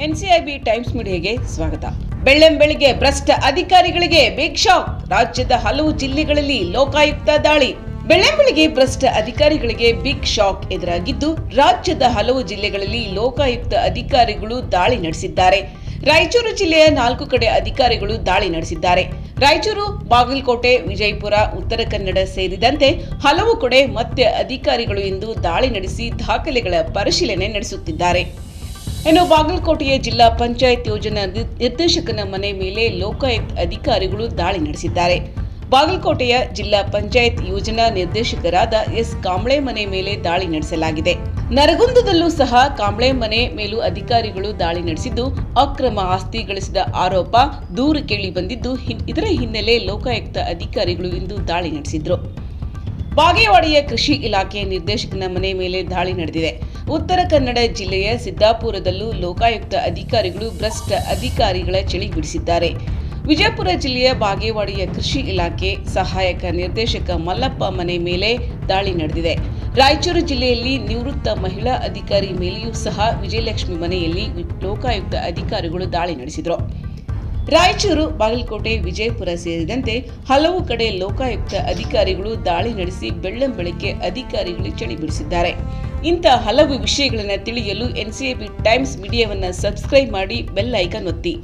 NCIB times ಮೀಡಿಯಾಗೆ ಸ್ವಾಗತ. ಬೆಳ್ಳಂಬೆಳಿಗ್ಗೆ ಭ್ರಷ್ಟ ಅಧಿಕಾರಿಗಳಿಗೆ ಬಿಗ್ ಶಾಕ್. ರಾಜ್ಯದ ಹಲವು ಜಿಲ್ಲೆಗಳಲ್ಲಿ ಲೋಕಾಯುಕ್ತ ದಾಳಿ. ಬೆಳ್ಳಂಬೆಳಿಗ್ಗೆ ಭ್ರಷ್ಟ ಅಧಿಕಾರಿಗಳಿಗೆ ಬಿಗ್ ಶಾಕ್ ಎದುರಾಗಿದ್ದು, ರಾಜ್ಯದ ಹಲವು ಜಿಲ್ಲೆಗಳಲ್ಲಿ ಲೋಕಾಯುಕ್ತ ಅಧಿಕಾರಿಗಳು ದಾಳಿ ನಡೆಸಿದ್ದಾರೆ. ರಾಯಚೂರು ಜಿಲ್ಲೆಯ 4 ಕಡೆ ಅಧಿಕಾರಿಗಳು ದಾಳಿ ನಡೆಸಿದ್ದಾರೆ. ರಾಯಚೂರು, ಬಾಗಲಕೋಟೆ, ವಿಜಯಪುರ, ಉತ್ತರ ಕನ್ನಡ ಸೇರಿದಂತೆ ಹಲವು ಕಡೆ ಮತ್ತೆ ಅಧಿಕಾರಿಗಳು ಇಂದು ದಾಳಿ ನಡೆಸಿ ದಾಖಲೆಗಳ ಪರಿಶೀಲನೆ ನಡೆಸುತ್ತಿದ್ದಾರೆ. ಇನ್ನು ಬಾಗಲಕೋಟೆಯ ಜಿಲ್ಲಾ ಪಂಚಾಯತ್ ಯೋಜನಾ ನಿರ್ದೇಶಕನ ಮನೆ ಮೇಲೆ ಲೋಕಾಯುಕ್ತ ಅಧಿಕಾರಿಗಳು ದಾಳಿ ನಡೆಸಿದ್ದಾರೆ. ಬಾಗಲಕೋಟೆಯ ಜಿಲ್ಲಾ ಪಂಚಾಯತ್ ಯೋಜನಾ ನಿರ್ದೇಶಕರಾದ ಎಸ್ ಕಾಂಬ್ಳೆ ಮನೆ ಮೇಲೆ ದಾಳಿ ನಡೆಸಲಾಗಿದೆ. ನರಗುಂದದಲ್ಲೂ ಸಹ ಕಾಂಬ್ಳೆ ಮನೆ ಮೇಲೂ ಅಧಿಕಾರಿಗಳು ದಾಳಿ ನಡೆಸಿದ್ದು, ಅಕ್ರಮ ಆಸ್ತಿ ಗಳಿಸಿದ ಆರೋಪ ದೂರು ಕೇಳಿ ಬಂದಿದ್ದು, ಇದರ ಹಿನ್ನೆಲೆ ಲೋಕಾಯುಕ್ತ ಅಧಿಕಾರಿಗಳು ಇಂದು ದಾಳಿ ನಡೆಸಿದ್ರು. ಬಾಗೇವಾಡಿಯ ಕೃಷಿ ಇಲಾಖೆ ನಿರ್ದೇಶಕನ ಮನೆ ಮೇಲೆ ದಾಳಿ ನಡೆದಿದೆ. ಉತ್ತರ ಕನ್ನಡ ಜಿಲ್ಲೆಯ ಸಿದ್ದಾಪುರದಲ್ಲೂ ಲೋಕಾಯುಕ್ತ ಅಧಿಕಾರಿಗಳು ಭ್ರಷ್ಟ ಅಧಿಕಾರಿಗಳ ಚಳಿ ಬಿಡಿಸಿದ್ದಾರೆ. ವಿಜಯಪುರ ಜಿಲ್ಲೆಯ ಬಾಗೇವಾಡಿಯ ಕೃಷಿ ಇಲಾಖೆ ಸಹಾಯಕ ನಿರ್ದೇಶಕ ಮಲ್ಲಪ್ಪ ಮನೆ ಮೇಲೆ ದಾಳಿ ನಡೆದಿದೆ. ರಾಯಚೂರು ಜಿಲ್ಲೆಯಲ್ಲಿ ನಿವೃತ್ತ ಮಹಿಳಾ ಅಧಿಕಾರಿ ಮೇಲೆಯೂ ಸಹ ವಿಜಯಲಕ್ಷ್ಮಿ ಮನೆಯಲ್ಲಿ ಲೋಕಾಯುಕ್ತ ಅಧಿಕಾರಿಗಳು ದಾಳಿ ನಡೆಸಿದರು. ರಾಯಚೂರು, ಬಾಗಲಕೋಟೆ, ವಿಜಯಪುರ ಸೇರಿದಂತೆ ಹಲವು ಕಡೆ ಲೋಕಾಯುಕ್ತ ಅಧಿಕಾರಿಗಳು ದಾಳಿ ನಡೆಸಿ ಬೆಳ್ಳಂಬೆಳಗ್ಗೆ ಅಧಿಕಾರಿಗಳಿಗೆ ಚಳಿ ಬಿಡಿಸಿದ್ದಾರೆ. ಇಂಥ ಹಲವು ವಿಷಯಗಳನ್ನು ತಿಳಿಯಲು ಎನ್ಸಿಐಬಿ ಟೈಮ್ಸ್ ಮೀಡಿಯಾವನ್ನು ಸಬ್ಸ್ಕ್ರೈಬ್ ಮಾಡಿ, ಬೆಲ್ ಐಕಾನ್ ಒತ್ತಿ.